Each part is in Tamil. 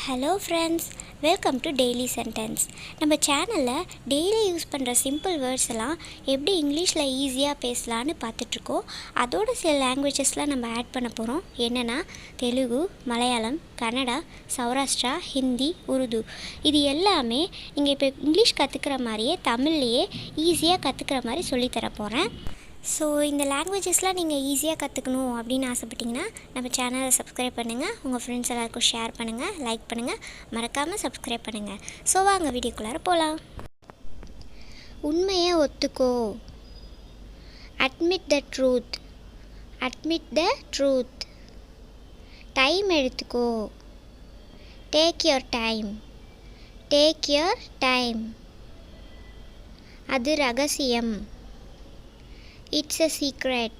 Hello friends, welcome to daily sentence. நம்ம சேனலில் டெய்லி யூஸ் பண்ணுற சிம்பிள் வேர்ட்ஸ் எல்லாம் எப்படி இங்கிலீஷில் ஈஸியாக பேசலான்னு பார்த்துட்ருக்கோம். அதோட சில லாங்குவேஜஸ்லாம் நம்ம ஆட் பண்ண போகிறோம். என்னென்னா தெலுங்கு, மலையாளம், கன்னடா, சௌராஷ்டிரா, ஹிந்தி, உருது. இது எல்லாமே நீங்கள் இப்போ இங்கிலீஷ் கற்றுக்கிற மாதிரியே தமிழ்லையே ஈஸியாக கற்றுக்கிற மாதிரி சொல்லித்தர போகிறேன். ஸோ இந்த லாங்குவேஜஸ்லாம் நீங்கள் ஈஸியாக கற்றுக்கணும் அப்படின்னு ஆசைப்பட்டிங்கன்னா நம்ம சேனலை சப்ஸ்கிரைப் பண்ணுங்கள், உங்கள் ஃப்ரெண்ட்ஸ் எல்லாருக்கும் ஷேர் பண்ணுங்கள், லைக் பண்ணுங்கள், மறக்காமல் சப்ஸ்கிரைப் பண்ணுங்கள். ஸோ வாங்க வீடியோக்குள்ளார போகலாம். உண்மையை ஒத்துக்கோ. Admit the truth. Admit the truth. Time எடுத்துக்கோ. Take your time. Take your time. அது ரகசியம். It's a secret.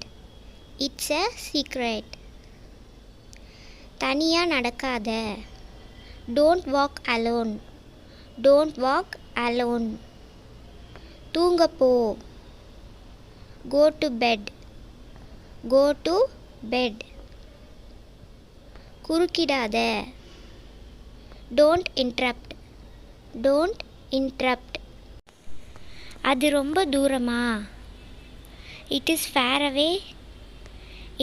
It's a secret. தனியா நடக்காத. Don't walk alone. Don't walk alone. தூங்க போ. Go to bed. Go to bed. குறுக்கிடாத. Don't interrupt. Don't interrupt. அது ரொம்ப தூரமா. It is far away.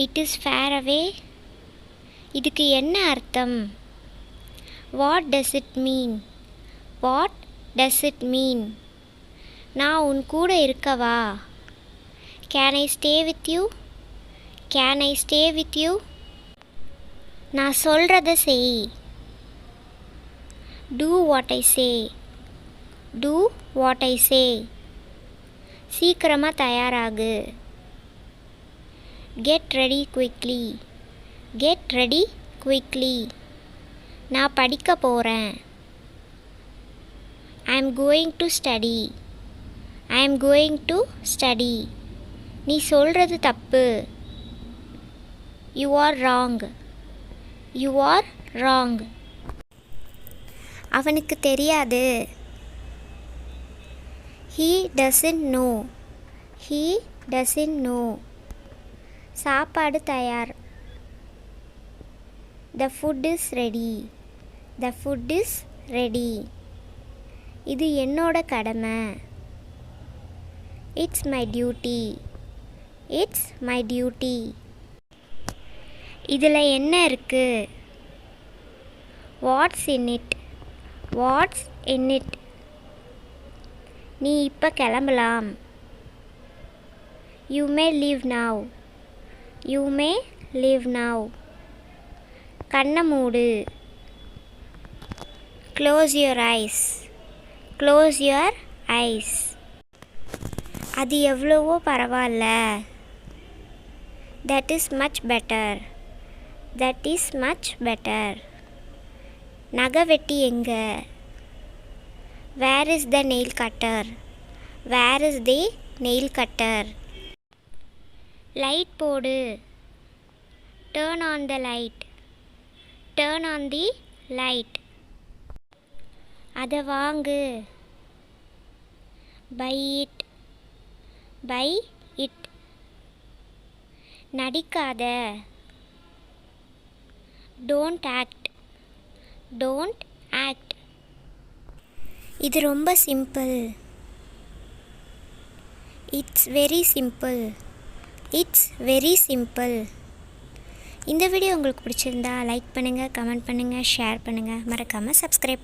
It is far away. இதுக்கு என்ன அர்த்தம்? What does it mean? What does it mean? நான் உன் கூட இருக்கவா? Can I stay with you? Can I stay with you? நான் சொல்றத செய். Do what I say. Do what I say. சீக்கிரமாக தயாராகு. Get ready quickly. Get ready quickly. நான் படிக்க போகிறேன். I am going to study. I am going to study. நீ சொல்கிறது தப்பு. You are wrong. You are wrong. அவனுக்கு தெரியாது. He doesn't know. He doesn't know. சாப்பாடு தயார். The food is ready. The food is ready. இது என்னோட கடமை. It's my duty. It's my duty. இதில் என்ன இருக்கு? What's in it? What's in it? நீ இப்போ கிளம்பலாம். You may leave now. You may leave now. கண்ணை மூடு. Close your eyes. Close your eyes. அது எவ்வளவோ பரவாயில்ல. That is much better. That is much better. நகை வெட்டி எங்கே? Where is the nail cutter? Where is the nail cutter? Light போடு. Turn on the light. Turn on the light. அதை வாங்கு. Buy it. Buy it. நடிக்காத. Don't act. Don't act. இது ரொம்ப simple. It's very simple. It's very simple. இந்த வீடியோ உங்களுக்கு பிடிச்சிருந்தா லைக் பண்ணுங்கள், கமெண்ட் பண்ணுங்கள், ஷேர் பண்ணுங்கள், மறக்காமல் சப்ஸ்கிரைப்